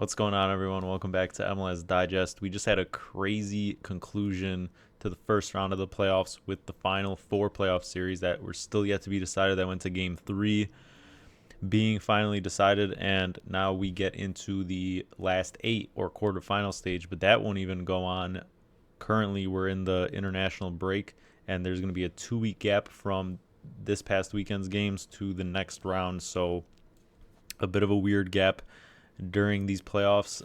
What's going on, everyone? Welcome back to MLS Digest. We just had a crazy conclusion to the first round of the playoffs with the final four playoff series that were still yet to be decided. That went to game three being finally decided, and now we get into the last eight or quarterfinal stage, but that won't even go on. Currently, we're in the international break, and there's going to be a 2 week gap from this past weekend's games to the next round, so a bit of a weird gap during these playoffs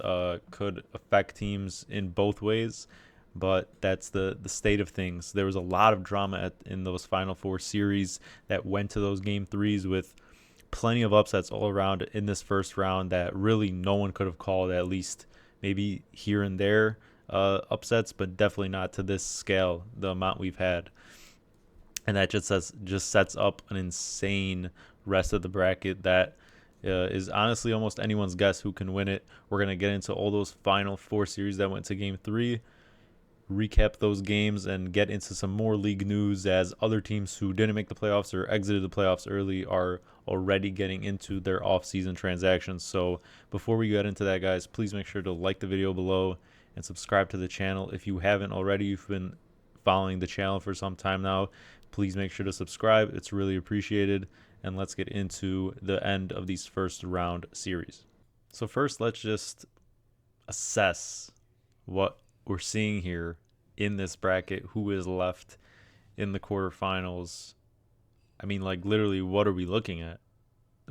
could affect teams in both ways, but that's the state of things. There was a lot of drama in those final four series that went to those game threes with plenty of upsets all around in this first round that really no one could have called, at least maybe here and there upsets, but definitely not to this scale, the amount we've had. And that just sets up an insane rest of the bracket that is honestly almost anyone's guess who can win it. We're going to get into all those final four series that went to game three, recap those games, and get into some more league news as other teams who didn't make the playoffs or exited the playoffs early are already getting into their off-season transactions. So before we get into that, guys, please make sure to like the video below and subscribe to the channel. If you haven't already, you've been following the channel for some time now, please make sure to subscribe. It's really appreciated. And let's get into the end of these first round series. So first, let's just assess what we're seeing here in this bracket, who is left in the quarterfinals. I mean, like, literally, what are we looking at?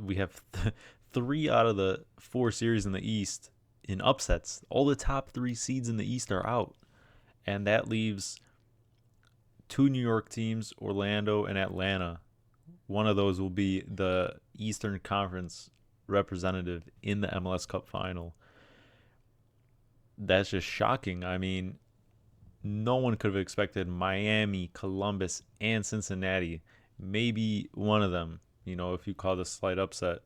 We have three out of the four series in the East in upsets. All the top three seeds in the East are out. And that leaves two New York teams, Orlando and Atlanta. One of those will be the Eastern Conference representative in the MLS Cup final. That's just shocking. I mean, no one could have expected Miami, Columbus, and Cincinnati. Maybe one of them, if you call this slight upset.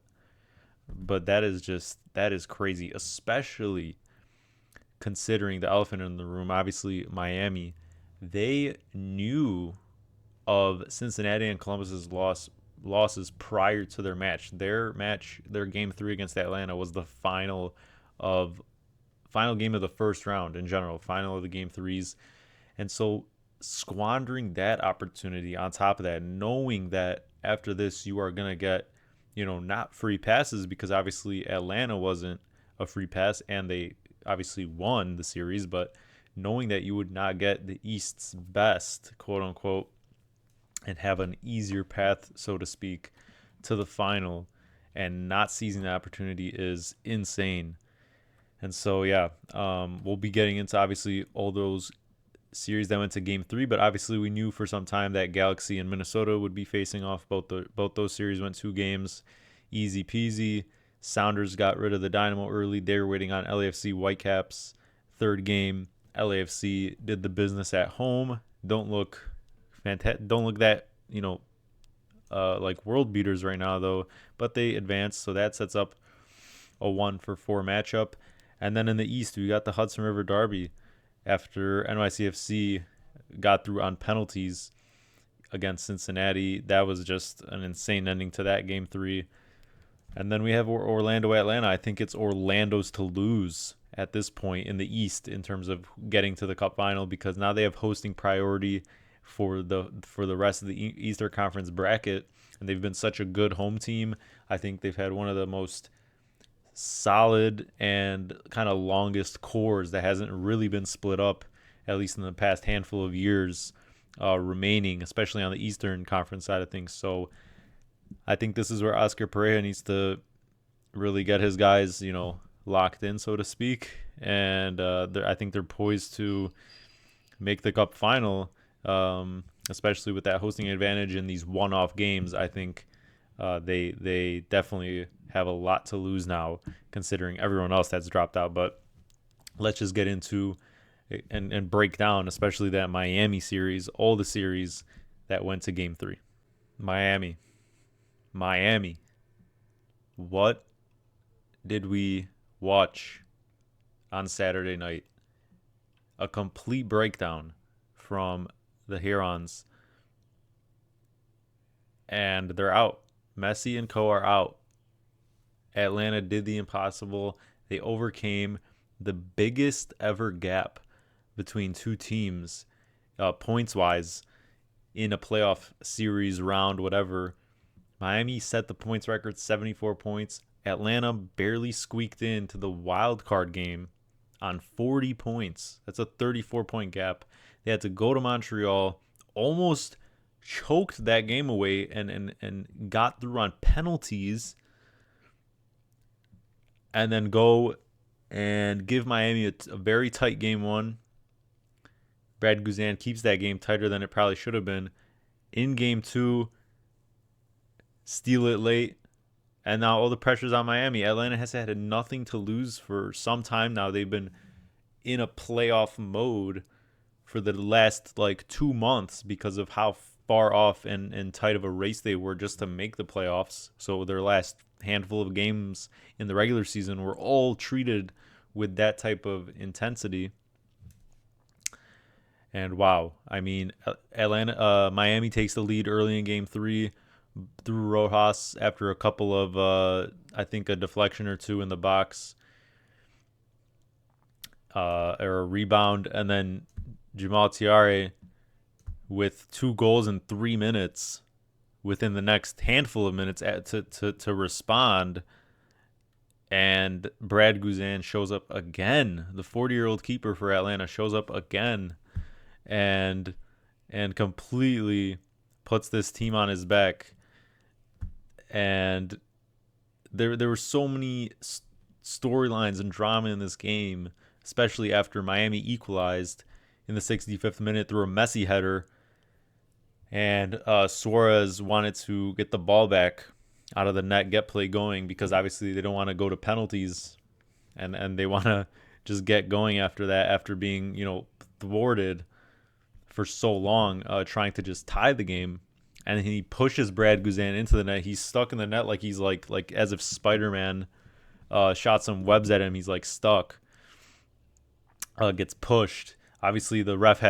But that is crazy, especially considering the elephant in the room. Obviously, Miami, they knew of Cincinnati and Columbus's losses prior to their match. Their game three against Atlanta was the final game of the first round in general, final of the game threes. And so squandering that opportunity on top of that, knowing that after this you are going to get, not free passes, because obviously Atlanta wasn't a free pass and they obviously won the series, but knowing that you would not get the East's best, quote unquote, and have an easier path, so to speak, to the final, and not seizing the opportunity is insane. And so, yeah, we'll be getting into, obviously, all those series that went to game three, but obviously we knew for some time that Galaxy and Minnesota would be facing off. Both those series went 2 games, easy peasy. Sounders got rid of the Dynamo early. They were waiting on LAFC Whitecaps. Third game, LAFC did the business at home. Don't look that like world beaters right now, though, but they advanced, so that sets up a 1-for-4 matchup. And then in the East, we got the Hudson River Derby after NYCFC got through on penalties against Cincinnati. That was just an insane ending to that game three. And then we have Orlando Atlanta. I think it's Orlando's to lose at this point in the East in terms of getting to the Cup final, because now they have hosting priority for the rest of the Eastern Conference bracket, and they've been such a good home team. I think they've had one of the most solid and kind of longest cores that hasn't really been split up, at least in the past handful of years, remaining, especially on the Eastern Conference side of things. So I think this is where Oscar Pereira needs to really get his guys, locked in, so to speak, and I think they're poised to make the Cup final. Especially with that hosting advantage in these one-off games. I think they definitely have a lot to lose now, considering everyone else that's dropped out. But let's just get into and break down, especially that Miami series, all the series that went to game three. Miami. What did we watch on Saturday night? A complete breakdown from the Herons, and they're out. Messi and co are out. Atlanta did the impossible. they overcame the biggest ever gap between two teams, points wise, in a playoff series, round, whatever. Miami set the points record, 74 points. Atlanta barely squeaked into the wild card game on 40 points. That's a 34-point gap. They had to go to Montreal, almost choked that game away, and got through on penalties, and then go and give Miami a very tight game one. Brad Guzan keeps that game tighter than it probably should have been. In game two, steal it late, and now all the pressure's on Miami. Atlanta has had nothing to lose for some time now. They've been in a playoff mode for the last 2 months because of how far off and tight of a race they were just to make the playoffs. So their last handful of games in the regular season were all treated with that type of intensity. And wow, I mean, Miami takes the lead early in game 3 through Rojas after a couple of, I think, a deflection or two in the box, or a rebound, and then Jamal Tiare with 2 goals in 3 minutes within the next handful of minutes to respond. And Brad Guzan shows up again. The 40-year-old keeper for Atlanta shows up again and completely puts this team on his back. And there were so many storylines and drama in this game, especially after Miami equalized in the 65th minute through a Messi header. And Suarez wanted to get the ball back out of the net, get play going, because obviously they don't want to go to penalties, and they want to just get going after that, after being, thwarted for so long, trying to just tie the game. And he pushes Brad Guzan into the net. He's stuck in the net like he's like as if Spider-Man shot some webs at him. He's stuck. Gets pushed. Obviously, the ref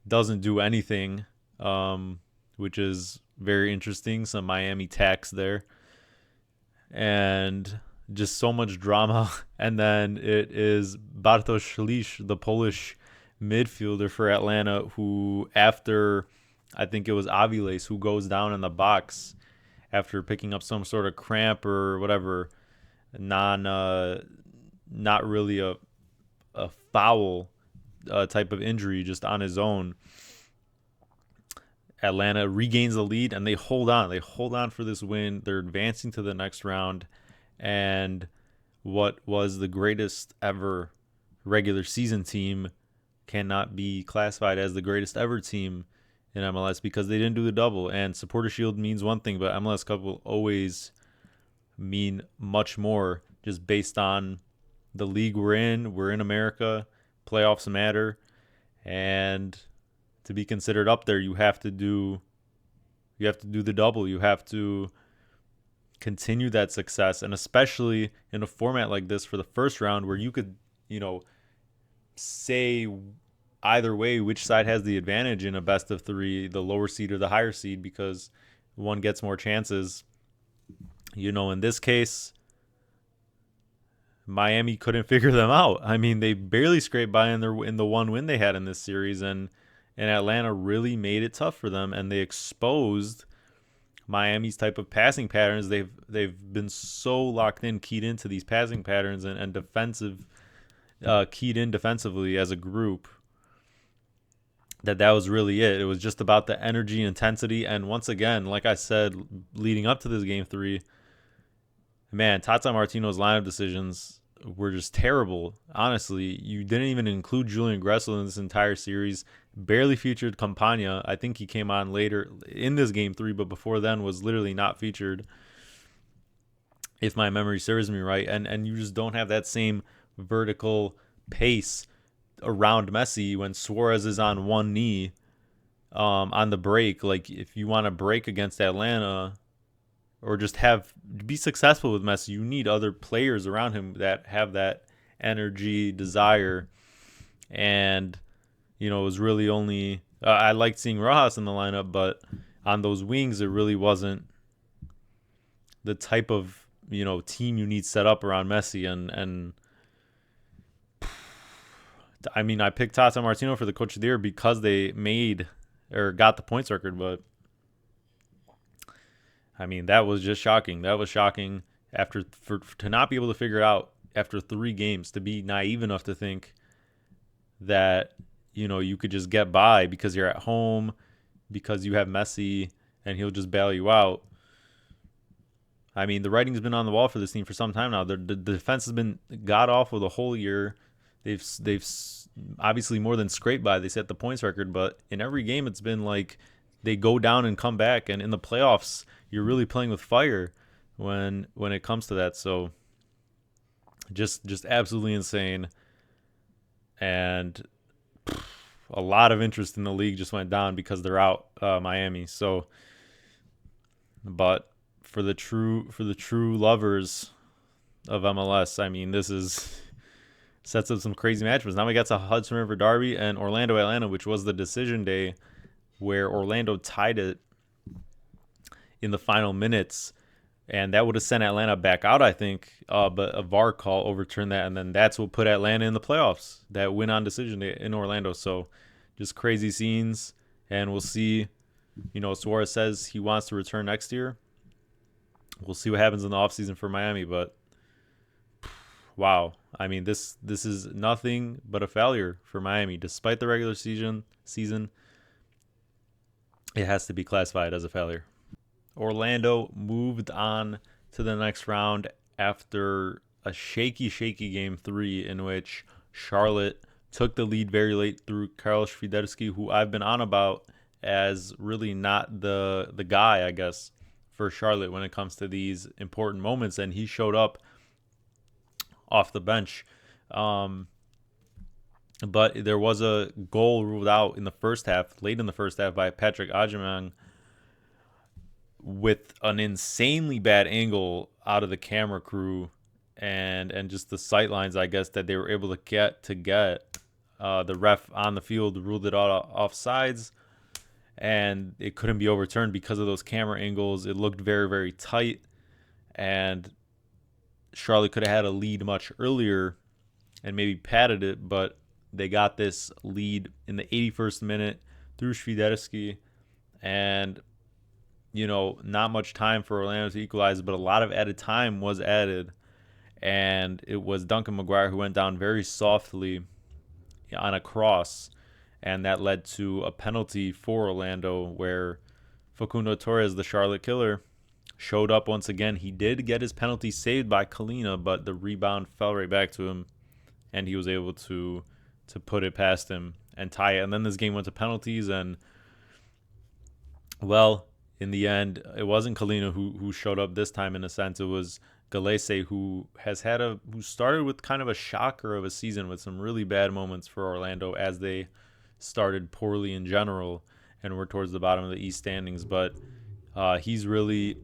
doesn't do anything, which is very interesting. Some Miami tax there, and just so much drama. And then it is Bartosz Szlisz, the Polish midfielder for Atlanta, who, after, I think it was Aviles, who goes down in the box after picking up some sort of cramp or whatever, not really a foul type of injury, just on his own. Atlanta regains the lead, and they hold on. They hold on for this win. They're advancing to the next round. And what was the greatest ever regular season team cannot be classified as the greatest ever team in MLS because they didn't do the double. And Supporter Shield means one thing, but MLS Cup will always mean much more, just based on the league we're in. We're in America. Playoffs matter. And to be considered up there, you have to do the double. You have to continue that success, and especially in a format like this for the first round, where you could, say either way which side has the advantage in a best of 3, the lower seed or the higher seed, because one gets more chances. In this case, Miami couldn't figure them out. I mean, they barely scraped by in the one win they had in this series, and Atlanta really made it tough for them, and they exposed Miami's type of passing patterns. They've been so locked in, keyed into these passing patterns, and keyed in defensively as a group, that was really it. It was just about the energy, intensity, and once again, like I said, leading up to this game 3, man, Tata Martino's lineup decisions were just terrible. Honestly, you didn't even include Julian Gressel in this entire series. Barely featured Campagna. I think he came on later in this game 3, but before then was literally not featured, if my memory serves me right. And you just don't have that same vertical pace around Messi when Suarez is on one knee on the break. If you want to break against Atlanta, or just be successful with Messi, you need other players around him that have that energy, desire. And it was really only I liked seeing Rojas in the lineup, but on those wings, it really wasn't the type of team you need set up around Messi. And I mean, I picked Tata Martino for the coach of the year because they made or got the points record, but I mean, that was just shocking. That was shocking to not be able to figure it out after 3 games, to be naive enough to think that you could just get by because you're at home, because you have Messi and he'll just bail you out. I mean, the writing's been on the wall for this team for some time now. The defense has been god awful the whole year. They've obviously more than scraped by. They set the points record, but in every game it's been like they go down and come back. And in the playoffs, you're really playing with fire when it comes to that. So just absolutely insane. And a lot of interest in the league just went down because they're out Miami. So, but for the true lovers of MLS, I mean, this sets up some crazy matchups. Now we got to Hudson River Derby and Orlando Atlanta, which was the decision day where Orlando tied it in the final minutes, and that would have sent Atlanta back out, I think. But a VAR call overturned that, and then that's what put Atlanta in the playoffs. That win on decision day in Orlando. So just crazy scenes, and we'll see. Suarez says he wants to return next year. We'll see what happens in the offseason for Miami, but wow. I mean, this is nothing but a failure for Miami. Despite the regular season, it has to be classified as a failure. Orlando moved on to the next round after a shaky Game 3 in which Charlotte took the lead very late through Karol Świderski, who I've been on about as really not the guy, I guess, for Charlotte when it comes to these important moments, and he showed up off the bench. But there was a goal ruled out in the first half, late in the first half, by Patrick Agyemang with an insanely bad angle out of the camera crew and just the sight lines, I guess, that they were able to get. The ref on the field ruled it out offsides, and it couldn't be overturned because of those camera angles. It looked very, very tight, and Charlotte could have had a lead much earlier and maybe padded it, but they got this lead in the 81st minute through Świderski, and not much time for Orlando to equalize, but a lot of added time was added, and it was Duncan McGuire who went down very softly on a cross, and that led to a penalty for Orlando where Facundo Torres, the Charlotte killer, showed up once again. He did get his penalty saved by Kalina, but the rebound fell right back to him, and he was able to put it past him and tie it. And then this game went to penalties, and, well, in the end, it wasn't Kalina who showed up this time. In a sense, it was Galese, who started with kind of a shocker of a season with some really bad moments for Orlando as they started poorly in general and were towards the bottom of the East standings. But he's really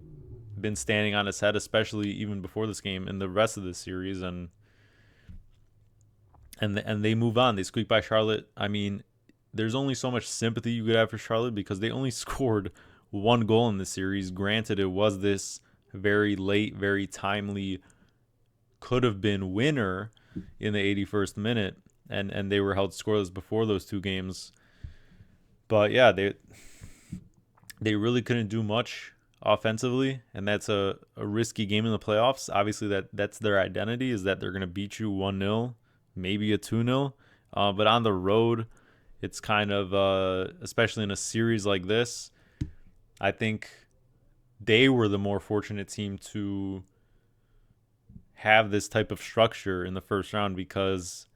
been standing on his head, especially even before this game and the rest of the series. And they move on. They squeak by Charlotte. I mean, there's only so much sympathy you could have for Charlotte because they only scored 1 goal in the series. Granted, it was this very late, very timely, could have been winner in the 81st minute, and they were held scoreless before those 2 games. But yeah, they really couldn't do much offensively, and that's a risky game in the playoffs. Obviously, that's their identity, is that they're going to beat you 1-0, maybe a 2-0. But on the road, it's kind of, especially in a series like this, I think they were the more fortunate team to have this type of structure in the first round, because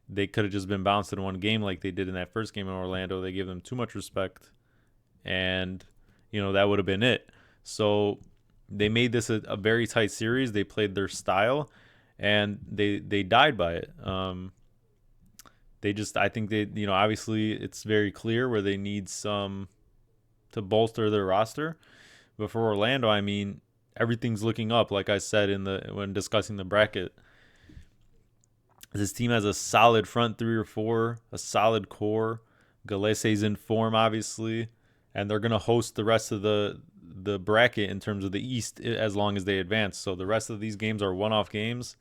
they could have just been bounced in 1 game like they did in that first game in Orlando. They gave them too much respect, and that would have been it. So they made this a very tight series. They played their style, and they died by it. I think they obviously it's very clear where they need some to bolster their roster. But for Orlando, I mean, everything's looking up. Like I said when discussing the bracket, this team has a solid front 3 or 4, a solid core. Galese's in form, obviously, and they're gonna host the rest of the the bracket in terms of the East as long as they advance. So the rest of these games are one-off games.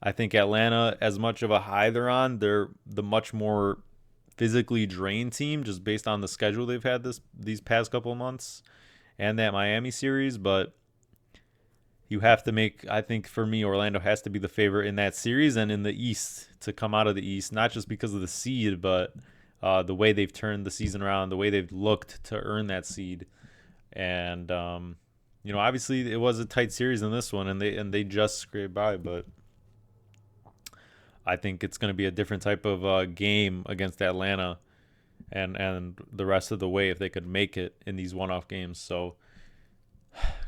I think Atlanta, as much of a high they're on, they're the much more physically drained team just based on the schedule they've had these past couple of months and that Miami series. But you have to make, I think for me, Orlando has to be the favorite in that series and in the East to come out of the East, not just because of the seed, but the way they've turned the season around, the way they've looked to earn that seed. And obviously it was a tight series in this one, and they just scraped by. But I think it's going to be a different type of game against Atlanta, and the rest of the way if they could make it in these one-off games. So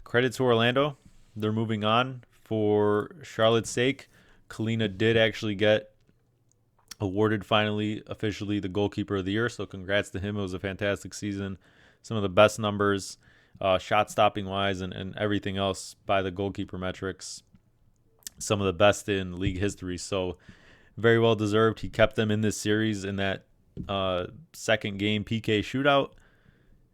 credit to Orlando. They're moving on. For Charlotte's sake, Kalina did actually get awarded finally, officially, the goalkeeper of the year. So congrats to him. It was a fantastic season. Some of the best numbers, shot stopping wise, and everything else by the goalkeeper metrics. Some of the best in league history. So very well deserved. He kept them in this series in that second game PK shootout.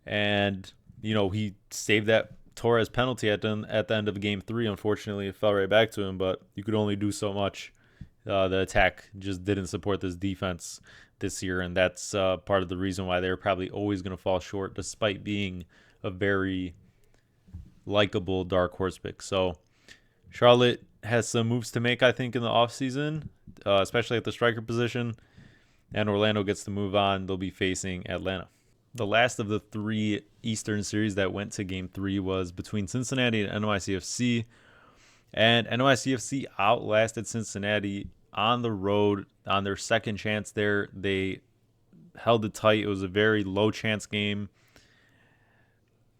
And, he saved that Torres penalty at the end of game 3. Unfortunately, it fell right back to him, but you could only do so much. The attack just didn't support this defense this year, and that's part of the reason why they're probably always going to fall short, despite being a very likable dark horse pick. So Charlotte has some moves to make, I think, in the offseason, especially at the striker position, and Orlando gets to move on. They'll be facing Atlanta. The last of the 3 Eastern series that went to Game 3 was between Cincinnati and NYCFC. And NYCFC outlasted Cincinnati on the road on their second chance there. They held it tight. It was a very low-chance game.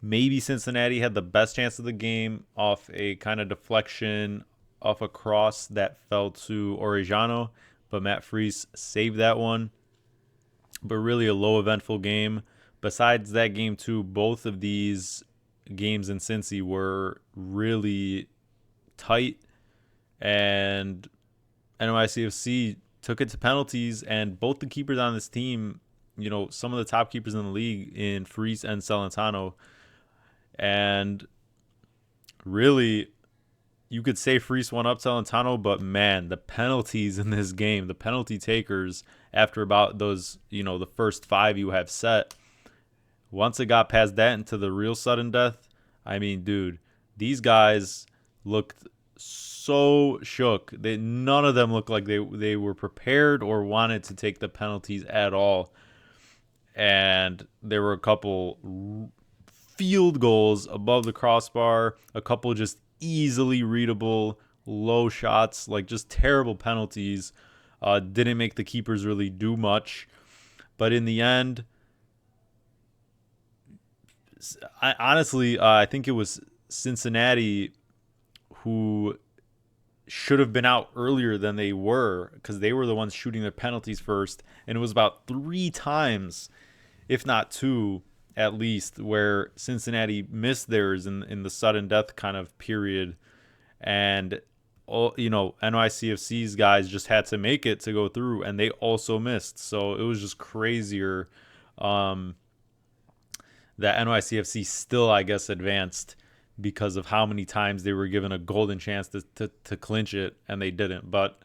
Maybe Cincinnati had the best chance of the game off a kind of deflection off a cross that fell to Orejano, but Matt Freese saved that one. But really a low eventful game. Besides that game too, both of these games in Cincy were really tight, and NYCFC took it to penalties, and both the keepers on this team, some of the top keepers in the league in Freese and Celentano, and really you could say Freese won up Celentano, but man, the penalties in this game, the penalty takers after about those, the first 5 you have set, once it got past that into the real sudden death, I mean, dude, these guys looked so shook. None of them looked like they were prepared or wanted to take the penalties at all. And there were a couple field goals above the crossbar, a couple just easily readable low shots, like just terrible penalties. Didn't make the keepers really do much. But in the end, I think it was Cincinnati who should have been out earlier than they were, because they were the ones shooting their penalties first. And it was about 3 times, if not 2 at least, where Cincinnati missed theirs in the sudden death kind of period. And, NYCFC's guys just had to make it to go through, and they also missed. So it was just crazier that NYCFC still, I guess, advanced because of how many times they were given a golden chance to clinch it, and they didn't. But,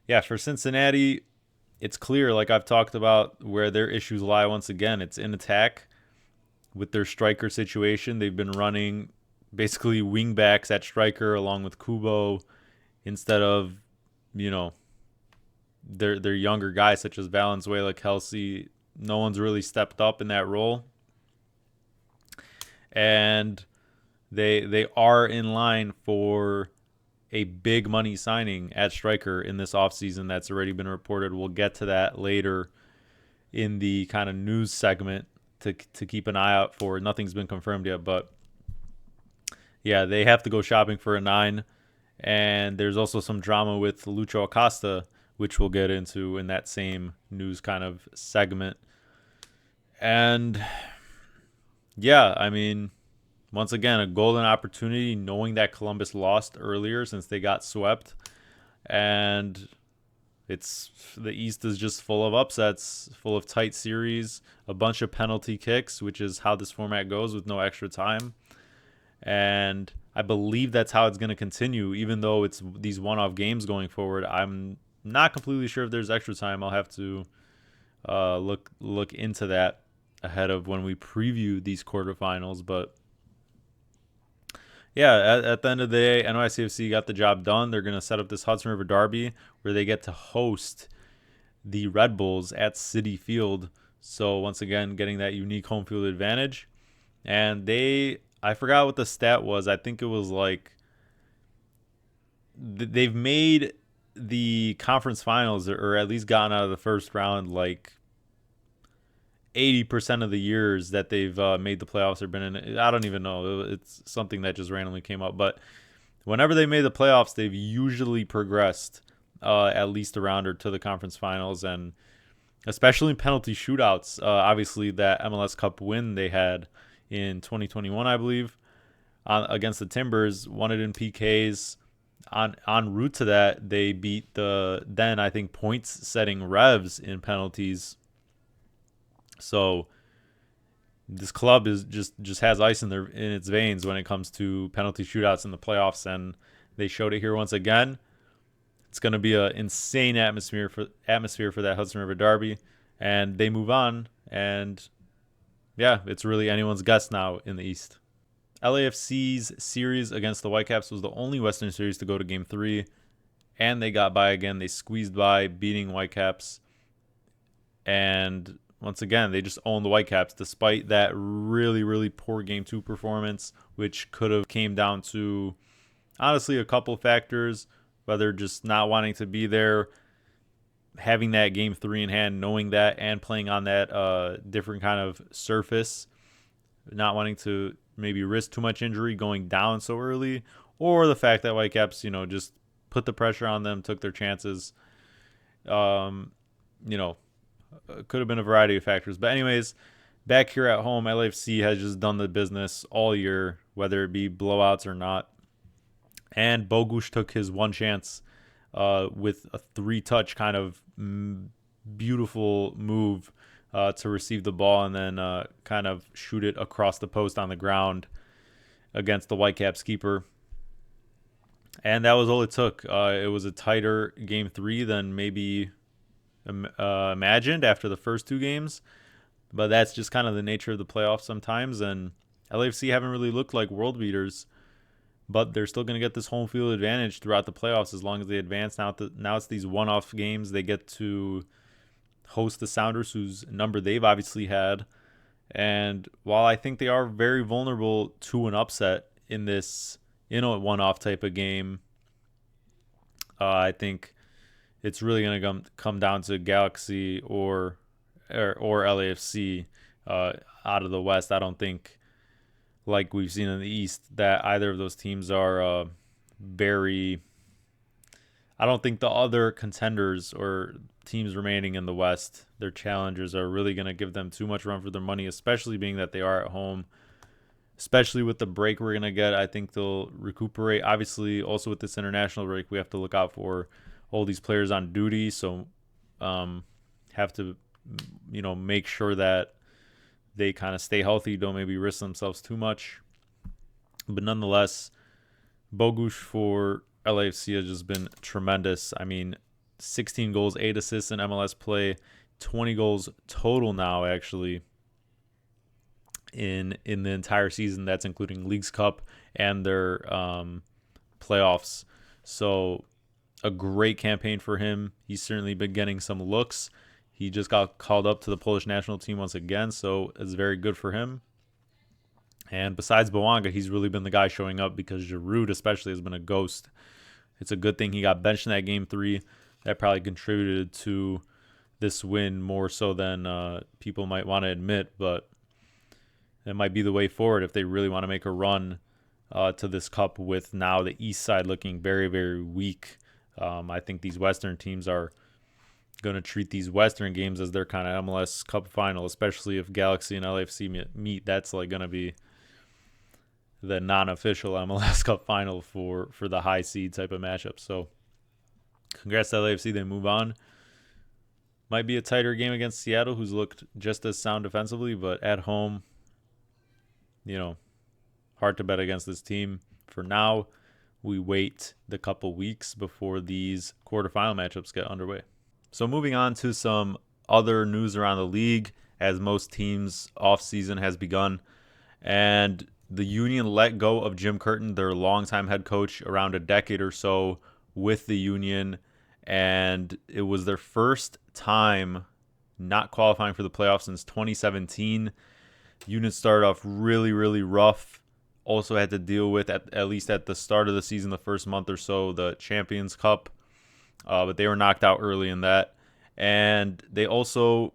yeah, for Cincinnati, it's clear, like I've talked about, where their issues lie once again. It's in attack with their striker situation. They've been running basically wing backs at striker along with Kubo instead of, their younger guys such as Valenzuela, Kelsey. No one's really stepped up in that role. And they are in line for a big money signing at striker in this offseason that's already been reported. We'll get to that later in the kind of news segment to keep an eye out for. Nothing's been confirmed yet, but yeah, they have to go shopping for a 9. And there's also some drama with Lucho Acosta, which we'll get into in that same news kind of segment. And yeah, I mean, once again, a golden opportunity, knowing that Columbus lost earlier since they got swept. And It's the East is just full of upsets, full of tight series, a bunch of penalty kicks, which is how this format goes with no extra time. And I believe that's how it's going to continue, even though it's these one-off games going forward. I'm not completely sure if there's extra time. I'll have to look into that ahead of when we preview these quarterfinals. But yeah, at the end of the day, NYCFC got the job done. They're going to set up this Hudson River Derby where they get to host the Red Bulls at City Field. So once again, getting that unique home field advantage. And I forgot what the stat was. I think it was like they've made the conference finals, or at least gotten out of the first round, like 80% of the years that they've made the playoffs or been in it. I don't even know. It's something that just randomly came up. But whenever they made the playoffs, they've usually progressed at least a round or to the conference finals, and especially in penalty shootouts. Obviously, that MLS Cup win they had in 2021, I believe, against the Timbers, won it in PKs. En route to that, they beat the then, I think, points-setting Revs in penalties. So this club is just has ice in its veins when it comes to penalty shootouts in the playoffs, and they showed it here once again. It's going to be an insane atmosphere for that Hudson River Derby, and they move on. And yeah, it's really anyone's guess now in the East. LAFC's series against the Whitecaps was the only Western series to go to Game 3, and they got by again. They squeezed by, beating Whitecaps, and once again, they just owned the Whitecaps despite that really, really poor Game 2 performance, which could have came down to, honestly, a couple factors, whether just not wanting to be there, having that Game 3 in hand, knowing that, and playing on that different kind of surface, not wanting to maybe risk too much injury going down so early, or the fact that Whitecaps, just put the pressure on them, took their chances. Could have been a variety of factors. But anyways, back here at home, LAFC has just done the business all year, whether it be blowouts or not. And Bogusz took his one chance with a 3-touch kind of beautiful move to receive the ball and then kind of shoot it across the post on the ground against the Whitecaps keeper. And that was all it took. It was a tighter Game 3 than maybe imagined after the first 2 games, but that's just kind of the nature of the playoffs sometimes. And LAFC haven't really looked like world beaters, but they're still going to get this home field advantage throughout the playoffs as long as they advance. Now it's these one-off games. They get to host the Sounders, whose number they've obviously had. And while I think they are very vulnerable to an upset in this, one-off type of game, I think it's really going to come down to Galaxy or LAFC out of the West. I don't think, like we've seen in the East, that either of those teams are very... I don't think the other contenders or teams remaining in the West, their challengers, are really going to give them too much run for their money, especially being that they are at home. Especially with the break we're going to get, I think they'll recuperate. Obviously, also with this international break, we have to look out for all these players on duty, so have to make sure that they kind of stay healthy, don't maybe risk themselves too much. But nonetheless, Bogusz for LAFC has just been tremendous. I mean, 16 goals, 8 assists in MLS play, 20 goals total now actually in the entire season. That's including Leagues Cup and their playoffs. So a great campaign for him. He's certainly been getting some looks. He just got called up to the Polish national team once again, so it's very good for him. And besides Bouanga, he's really been the guy showing up because Giroud especially has been a ghost. It's a good thing he got benched in that Game 3. That probably contributed to this win more so than people might want to admit, but it might be the way forward if they really want to make a run to this cup with now the East side looking very, very weak. I think these Western teams are going to treat these Western games as their kind of MLS Cup final, especially if Galaxy and LAFC meet. That's like going to be the non-official MLS Cup final for the high seed type of matchup. So Congrats to LAFC, they move on. Might be a tighter game against Seattle, who's looked just as sound defensively, but at home, hard to bet against this team. For now, we wait the couple weeks before these quarterfinal matchups get underway. So moving on to some other news around the league, as most teams' offseason has begun. And the Union let go of Jim Curtin, their longtime head coach, around a decade or so with the Union. And it was their first time not qualifying for the playoffs since 2017. Union started off really, really rough. Also had to deal with, at least at the start of the season, the first month or so, the Champions Cup. But they were knocked out early in that. And they also,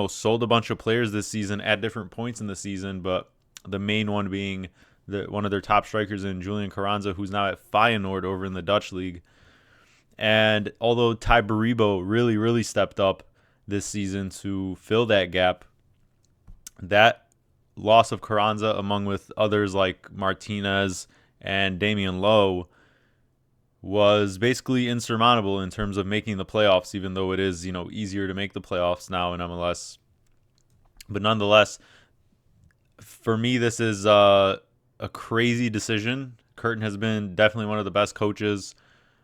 sold a bunch of players this season at different points in the season, but the main one being one of their top strikers in Julian Carranza, who's now at Feyenoord over in the Dutch league. And although Ty Baribo really, really stepped up this season to fill that gap, that loss of Carranza, among with others like Martinez and Damian Lowe, was basically insurmountable in terms of making the playoffs, even though it is, easier to make the playoffs now in MLS. But nonetheless, for me, this is a crazy decision. Curtin has been definitely one of the best coaches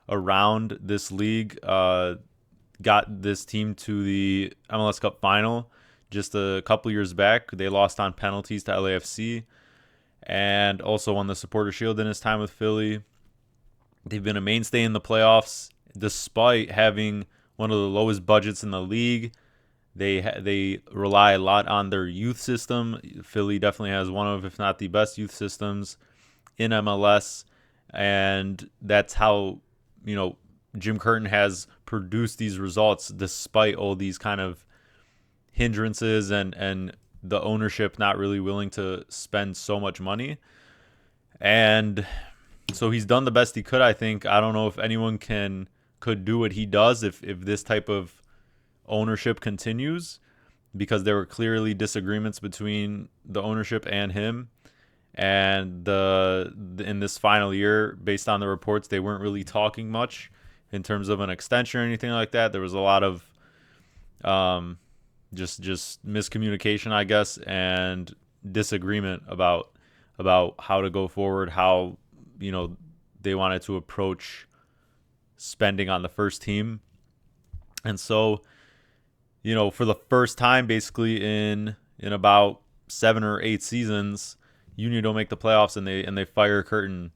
around this league. Got this team to the MLS Cup final just a couple years back. They lost on penalties to LAFC and also won the Supporter Shield in his time with Philly. They've been a mainstay in the playoffs despite having one of the lowest budgets in the league. They rely a lot on their youth system. Philly definitely has one of, if not the best youth systems in MLS. And that's how, Jim Curtin has produced these results despite all these kind of hindrances and the ownership not really willing to spend so much money. And so he's done the best he could, I think. I don't know if anyone could do what he does if this type of ownership continues, because there were clearly disagreements between the ownership and him. And in this final year, based on the reports, they weren't really talking much in terms of an extension or anything like that. There was a lot of just miscommunication, I guess, and disagreement about how to go forward, how they wanted to approach spending on the first team. And so, for the first time basically in about 7 or 8 seasons, Union don't make the playoffs, and they fire Curtin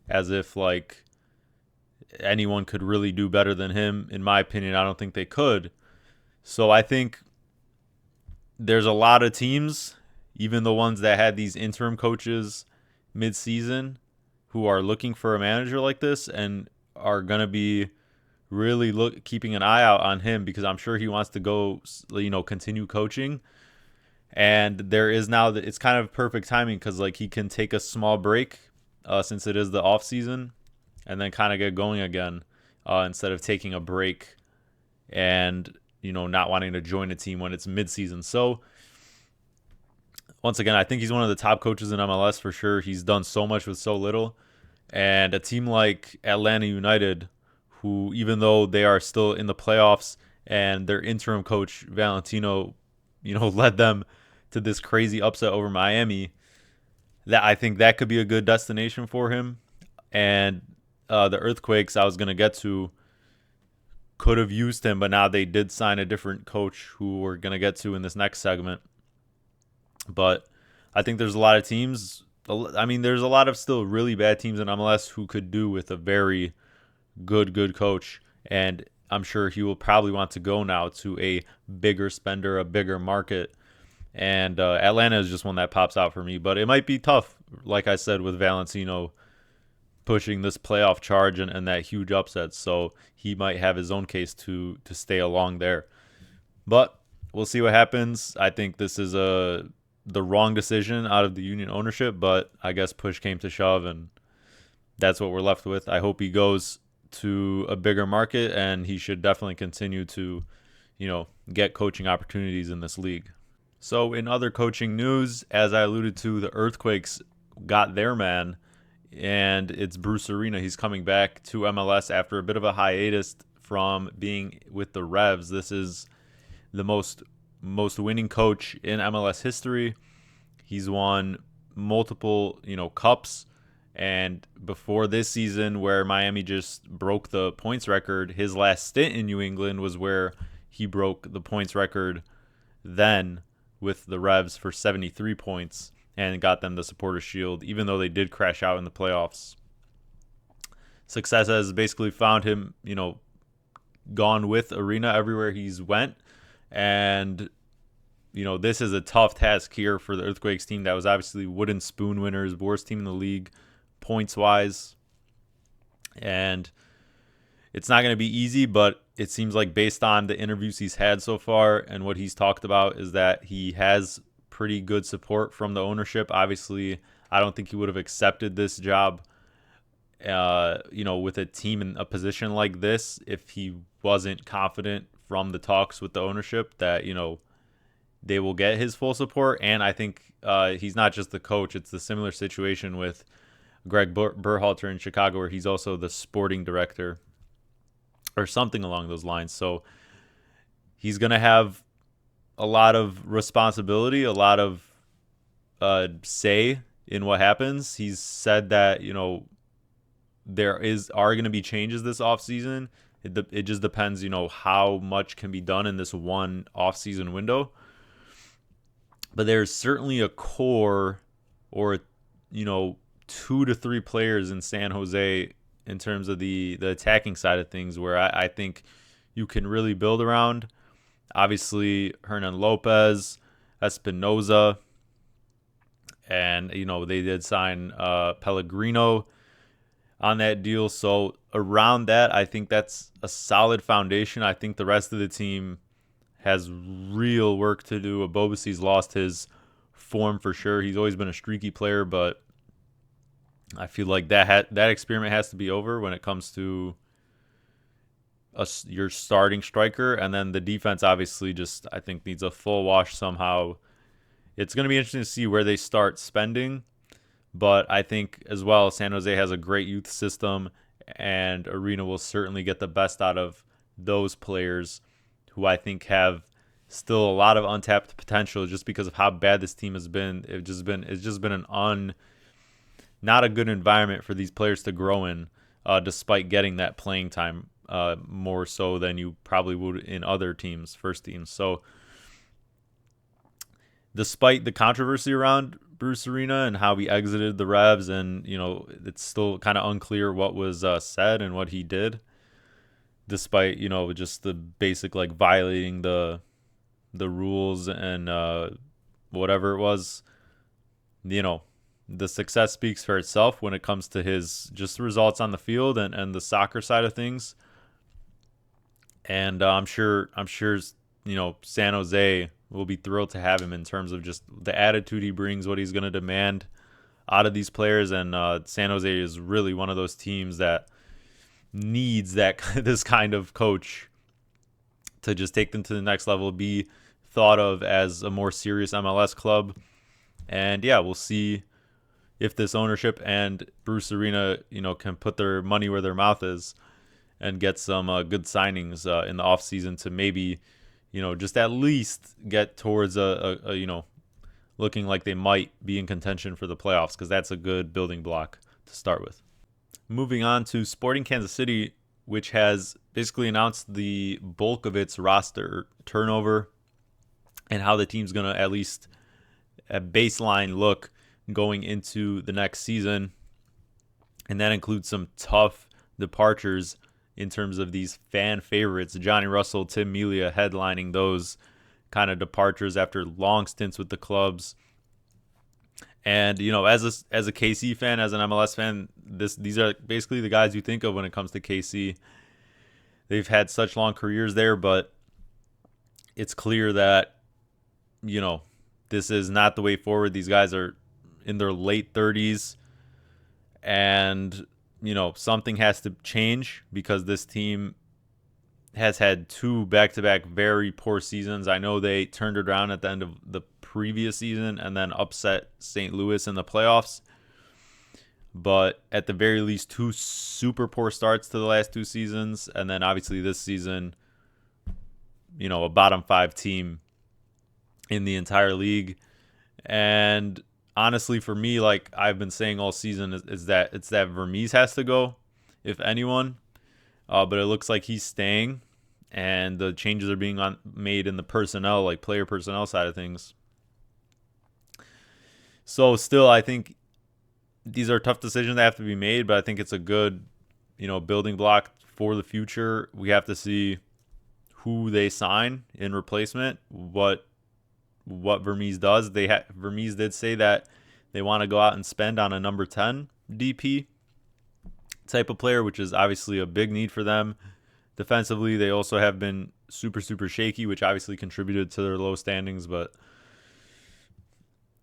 as if like anyone could really do better than him. In my opinion, I don't think they could. So I think there's a lot of teams, even the ones that had these interim coaches mid-season, who are looking for a manager like this and are going to be really keeping an eye out on him, because I'm sure he wants to go, continue coaching. And there is now that it's kind of perfect timing, because like he can take a small break since it is the off season, and then kind of get going again instead of taking a break and not wanting to join a team when it's mid-season. So once again, I think he's one of the top coaches in MLS for sure. He's done so much with so little. And a team like Atlanta United, who, even though they are still in the playoffs and their interim coach Valentino, led them to this crazy upset over Miami, that I think that could be a good destination for him. And the Earthquakes, I was going to get to, could have used him, but now they did sign a different coach who we're going to get to in this next segment. But I think there's a lot of teams. I mean, there's a lot of still really bad teams in MLS who could do with a very good coach. And I'm sure he will probably want to go now to a bigger spender, a bigger market. And Atlanta is just one that pops out for me. But it might be tough, like I said, with Valentino pushing this playoff charge and that huge upset. So he might have his own case to stay along there. But we'll see what happens. I think this is the wrong decision out of the Union ownership, but I guess push came to shove, and that's what we're left with. I hope he goes to a bigger market, and he should definitely continue to, get coaching opportunities in this league. So in other coaching news, as I alluded to, the Earthquakes got their man, and it's Bruce Arena. He's coming back to MLS after a bit of a hiatus from being with the Revs. This is the most winning coach in MLS history. He's won multiple, cups. And before this season, where Miami just broke the points record, his last stint in New England was where he broke the points record then with the Revs for 73 points and got them the Supporters' Shield, even though they did crash out in the playoffs. Success has basically found him, gone with Arena everywhere he's went. And, this is a tough task here for the Earthquakes team that was obviously wooden spoon winners, worst team in the league points-wise. And it's not going to be easy, but it seems like based on the interviews he's had so far and what he's talked about is that he has pretty good support from the ownership. Obviously, I don't think he would have accepted this job, with a team in a position like this if he wasn't confident from the talks with the ownership that, they will get his full support. And I think he's not just the coach. It's the similar situation with Greg Berhalter in Chicago, where he's also the sporting director or something along those lines. So he's going to have a lot of responsibility, a lot of say in what happens. He's said that, there are going to be changes this offseason. It just depends, how much can be done in this one offseason window. But there's certainly a core or, 2 to 3 players in San Jose in terms of the attacking side of things where I think you can really build around. Obviously, Hernan Lopez, Espinoza, and, they did sign Pellegrino on that deal. So around that, I think that's a solid foundation. I think the rest of the team has real work to do. Abobasi's lost his form for sure. He's always been a streaky player, but I feel like that experiment has to be over when it comes to your starting striker. And then the defense obviously just, I think, needs a full wash somehow. It's going to be interesting to see where they start spending. But I think as well, San Jose has a great youth system, and Arena will certainly get the best out of those players who I think have still a lot of untapped potential just because of how bad this team has been. It's just been not a good environment for these players to grow in, despite getting that playing time more so than you probably would in other teams, first teams. So despite the controversy around Bruce Arena and how he exited the Revs, and it's still kind of unclear what was said and what he did, despite just the basic violating the rules and whatever it was. The success speaks for itself when it comes to his just results on the field and the soccer side of things. And I'm sure San Jose will be thrilled to have him in terms of just the attitude he brings, what he's going to demand out of these players. And San Jose is really one of those teams that needs this kind of coach to just take them to the next level, be thought of as a more serious MLS club. And yeah, we'll see if this ownership and Bruce Arena, can put their money where their mouth is and get some good signings in the offseason to maybe, just at least get towards looking like they might be in contention for the playoffs, because that's a good building block to start with. Moving on to Sporting Kansas City, which has basically announced the bulk of its roster turnover and how the team's going to at least a baseline look going into the next season. And that includes some tough departures in terms of these fan favorites. Johnny Russell, Tim Melia headlining those kind of departures after long stints with the clubs. And, as a KC fan, as an MLS fan, these are basically the guys you think of when it comes to KC. They've had such long careers there, but it's clear that, this is not the way forward. These guys are in their late 30s, and, something has to change because this team has had 2 back-to-back very poor seasons. I know they turned it around at the end of the previous season and then upset St. Louis in the playoffs. but at the very least, two super poor starts to the last two seasons, and then obviously this season, a bottom five team in the entire league. And honestly, for me, like I've been saying all season, is that it's that Vermees has to go, if anyone. But it looks like he's staying, and the changes are being made in the personnel, like player personnel side of things. So still, I think these are tough decisions that have to be made, but I think it's a good, building block for the future. We have to see who they sign in replacement, what Vermees does. Vermees did say that they want to go out and spend on a number 10 DP type of player, which is obviously a big need for them. Defensively, they also have been super, super shaky, which obviously contributed to their low standings. But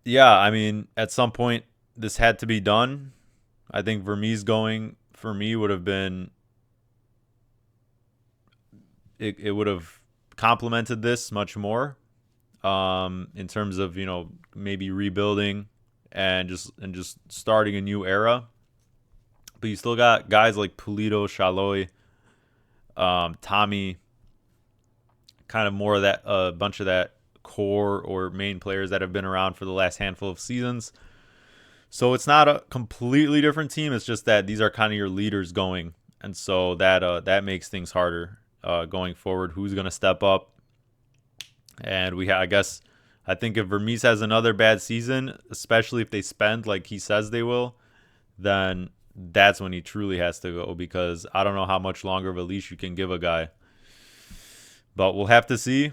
yeah, I mean, at some point, this had to be done. I think Vermees going, for me, would have been, it would have complemented this much more, in terms of, maybe rebuilding and just starting a new era. But you still got guys like Pulido, Chaloy, Tommy, kind of more of that, a bunch of that core or main players that have been around for the last handful of seasons. So it's not a completely different team. It's just that these are kind of your leaders going, and so that makes things harder going forward. Who's going to step up? And I think if Vermees has another bad season, especially if they spend like he says they will, then that's when he truly has to go, because I don't know how much longer of a leash you can give a guy. But we'll have to see.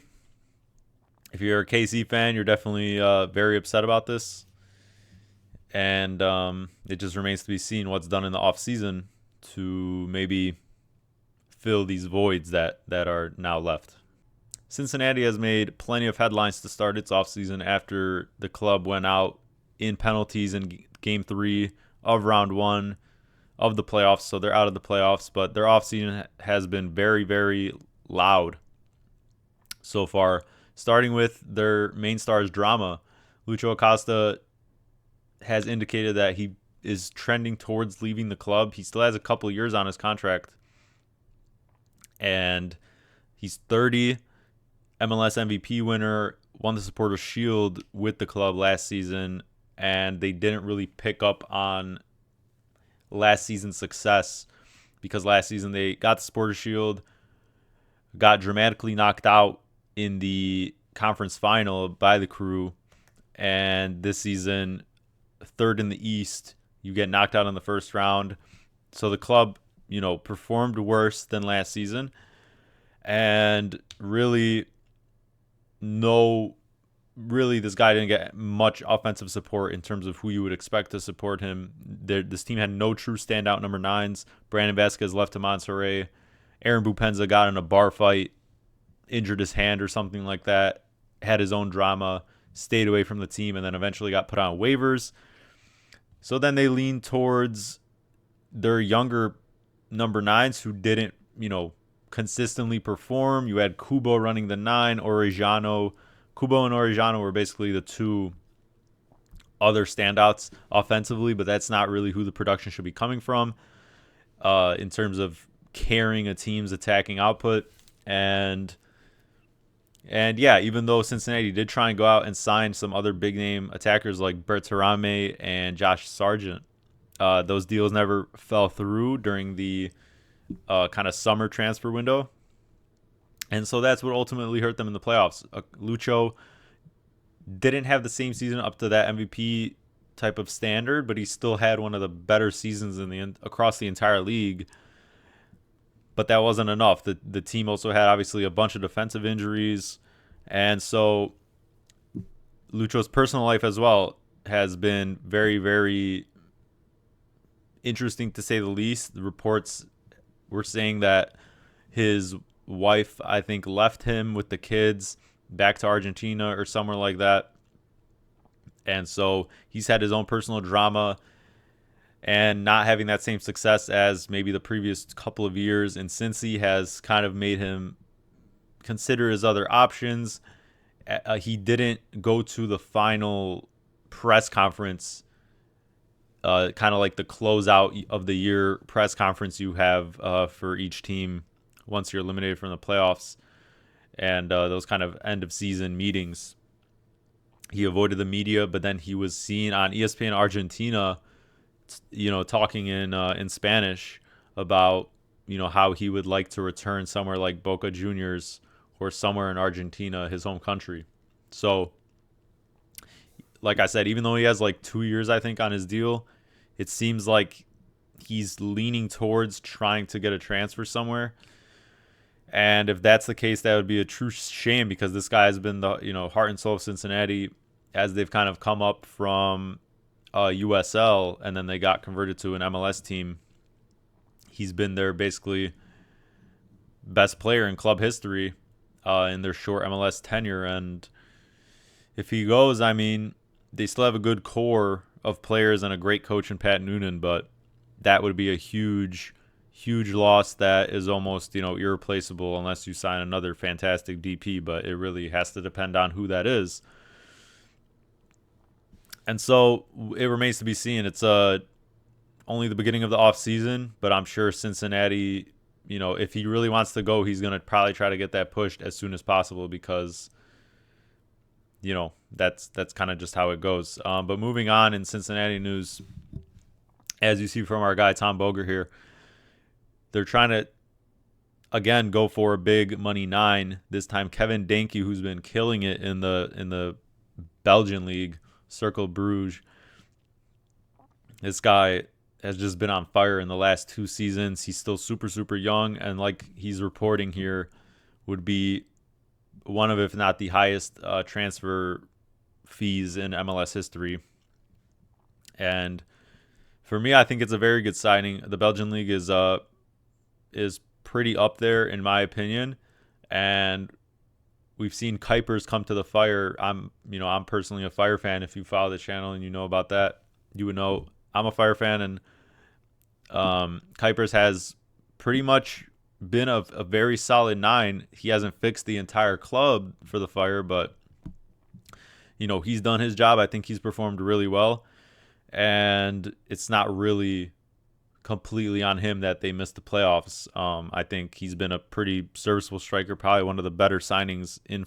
If you're a KC fan, you're definitely very upset about this. And it just remains to be seen what's done in the offseason to maybe fill these voids that are now left. Cincinnati has made plenty of headlines to start its offseason after the club went out in penalties in Game 3 of Round 1 of the playoffs. So they're out of the playoffs, but their offseason has been very, very loud so far, starting with their main star's drama. Lucho Acosta has indicated that he is trending towards leaving the club. He still has a couple years on his contract, and he's 30, MLS MVP winner, won the Supporters' Shield with the club last season, and they didn't really pick up on last season's success, because last season they got the Supporters' Shield, got dramatically knocked out in the conference final by the Crew, and this season, third in the East, you get knocked out in the first round. So the club, performed worse than last season, and really, this guy didn't get much offensive support in terms of who you would expect to support him. This team had no true standout number 9s. Brandon Vasquez left to Monterrey. Aaron Bupenza got in a bar fight, injured his hand or something like that, had his own drama, stayed away from the team, and then eventually got put on waivers. So then they leaned towards their younger number 9s who didn't, consistently perform. You had Kubo running the 9, Orejano. Kubo and Orejano were basically the two other standouts offensively, but that's not really who the production should be coming from in terms of carrying a team's attacking output. And yeah, even though Cincinnati did try and go out and sign some other big name attackers like Bertarame and Josh Sargent, those deals never fell through during the kind of summer transfer window. And so that's what ultimately hurt them in the playoffs. Lucho didn't have the same season up to that MVP type of standard, but he still had one of the better seasons across the entire league. But that wasn't enough. The team also had obviously a bunch of defensive injuries, and so Lucho's personal life as well has been very, very interesting to say the least. The reports were saying that his wife, I think, left him with the kids back to Argentina or somewhere like that. And so he's had his own personal drama, and not having that same success as maybe the previous couple of years in Cincy has kind of made him consider his other options. He didn't go to the final press conference kind of like the closeout of the year press conference you have for each team once you're eliminated from the playoffs, and those kind of end of season meetings. He avoided the media, but then he was seen on ESPN Argentina, talking in Spanish about how he would like to return somewhere like Boca Juniors or somewhere in Argentina, his home country. So, like I said, even though he has like 2 years, I think, on his deal, it seems like he's leaning towards trying to get a transfer somewhere. And if that's the case, that would be a true shame, because this guy has been the heart and soul of Cincinnati as they've kind of come up from USL and then they got converted to an MLS team. He's been their basically best player in club history in their short MLS tenure. And if he goes, I mean, they still have a good core of players and a great coach in Pat Noonan, but that would be a huge loss that is almost, irreplaceable unless you sign another fantastic DP, but it really has to depend on who that is. And so it remains to be seen. It's only the beginning of the offseason, but I'm sure Cincinnati, if he really wants to go, he's going to probably try to get that pushed as soon as possible, because that's kind of just how it goes. But moving on in Cincinnati news, as you see from our guy Tom Boger here, they're trying to again go for a big money 9. This time Kevin Danke, who's been killing it in the Belgian league, Cercle Bruges. This guy has just been on fire in the last 2 seasons. He's still super young, and like he's reporting here, would be one of, if not the highest transfer fees in MLS history. And for me, I think it's a very good signing. The Belgian league is pretty up there in my opinion, and we've seen Kuipers come to the Fire. I'm personally a Fire fan. If you follow the channel and you know about that, you would know I'm a Fire fan, and Kuipers has pretty much been a very solid 9. He hasn't fixed the entire club for the Fire, but he's done his job. I think he's performed really well, and it's not really completely on him that they missed the playoffs. I think he's been a pretty serviceable striker, probably one of the better signings in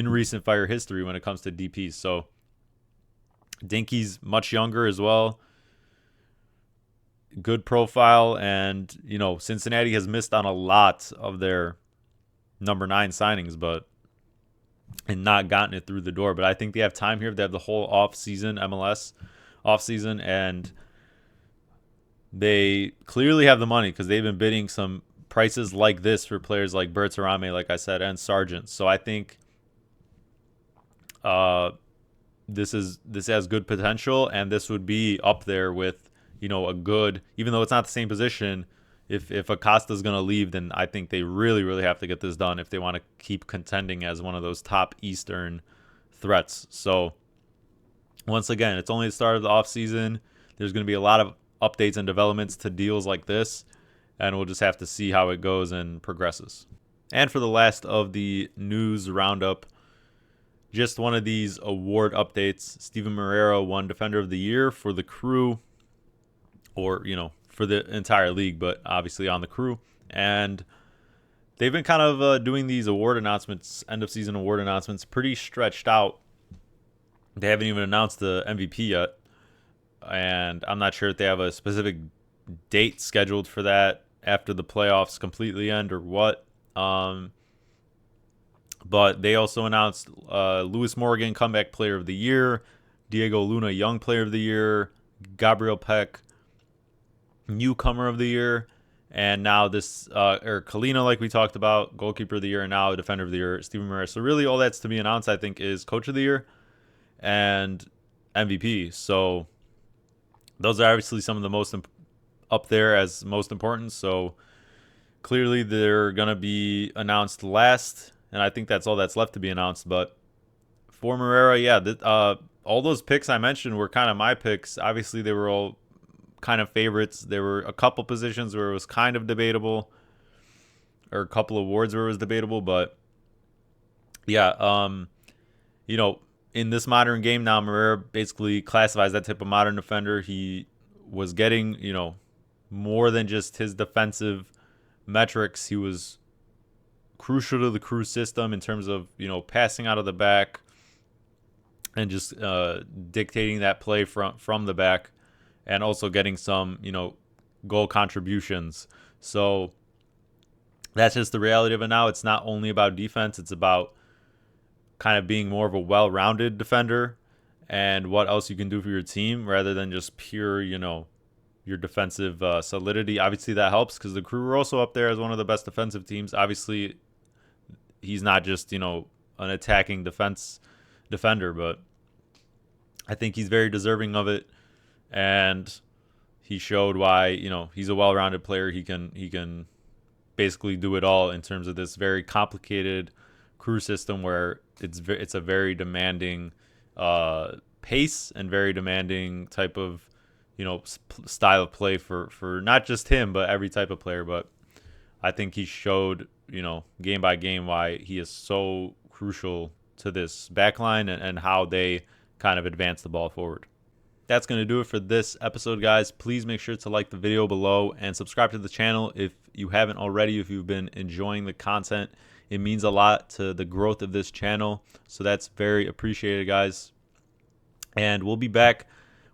recent Fire history when it comes to DPs. So Dinky's much younger as well. Good profile, and Cincinnati has missed on a lot of their number 9 signings, and not gotten it through the door. But I think they have time here. They have the whole MLS offseason, and they clearly have the money, because they've been bidding some prices like this for players like Bertarame, like I said, and Sargent. So I think this has good potential, and this would be up there with a good, even though it's not the same position. If Acosta is going to leave, then I think they really have to get this done if they want to keep contending as one of those top Eastern threats. So once again, it's only the start of the offseason. There's going to be a lot of updates and developments to deals like this, and we'll just have to see how it goes and progresses. And for the last of the news roundup, just one of these award updates. Steven Moreira won Defender of the Year for the Crew, or for the entire league, but obviously on the Crew. And they've been kind of doing these award announcements, end of season award announcements, pretty stretched out. They haven't even announced the MVP yet, and I'm not sure if they have a specific date scheduled for that after the playoffs completely end or what. But they also announced Lewis Morgan, Comeback Player of the Year, Diego Luna, Young Player of the Year, Gabriel Peck, Newcomer of the Year, and now this Kalina, like we talked about, Goalkeeper of the Year, and now Defender of the Year, Steven Moreira. So really all that's to be announced, I think, is Coach of the Year and MVP. So those are obviously some of the most up there as most important. So clearly they're going to be announced last, and I think that's all that's left to be announced. But for Moreira, yeah, all those picks I mentioned were kind of my picks. Obviously, they were all kind of favorites. There were a couple positions where it was kind of debatable, or a couple awards where it was debatable. But yeah, in this modern game now, Moreira basically classifies that type of modern defender. He was getting, more than just his defensive metrics. He was crucial to the crew system in terms of, passing out of the back and just dictating that play from the back, and also getting some, goal contributions. So that's just the reality of it now. It's not only about defense. It's about kind of being more of a well-rounded defender and what else you can do for your team rather than just pure, your defensive solidity. Obviously, that helps because the Crew are also up there as one of the best defensive teams. Obviously, he's not just, an attacking defender, but I think he's very deserving of it. And he showed why, he's a well-rounded player. He can basically do it all in terms of this very complicated Crew system where it's a very demanding pace and very demanding type of style of play for not just him but every type of player. But I think he showed game by game why he is so crucial to this backline and how they kind of advance the ball forward. That's going to do it for this episode, guys. Please make sure to like the video below and subscribe to the channel if you haven't already. If you've been enjoying the content, it means a lot to the growth of this channel. So that's very appreciated, guys. And we'll be back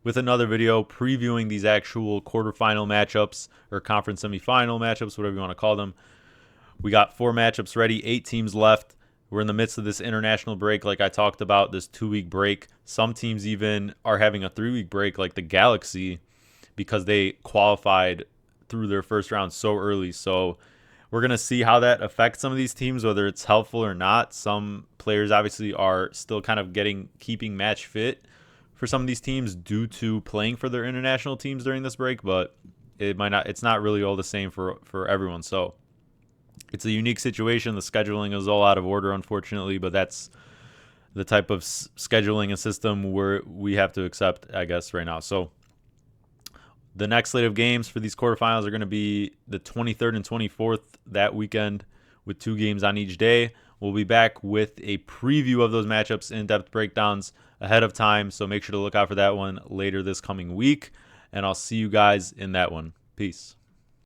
with another video previewing these actual quarterfinal matchups or conference semifinal matchups, whatever you want to call them. We got 4 matchups ready, 8 teams left. We're in the midst of this international break, like I talked about, this 2-week break. Some teams even are having a 3-week break, like the Galaxy, because they qualified through their first round so early. So we're going to see how that affects some of these teams, whether it's helpful or not. Some players obviously are still kind of keeping match fit for some of these teams due to playing for their international teams during this break, but it's not really all the same for everyone. So it's a unique situation. The scheduling is all out of order, unfortunately, but that's the type of scheduling and system we have to accept, I guess, right now. So the next slate of games for these quarterfinals are going to be the 23rd and 24th that weekend with 2 games on each day. We'll be back with a preview of those matchups, in-depth breakdowns ahead of time, so make sure to look out for that one later this coming week, and I'll see you guys in that one. Peace.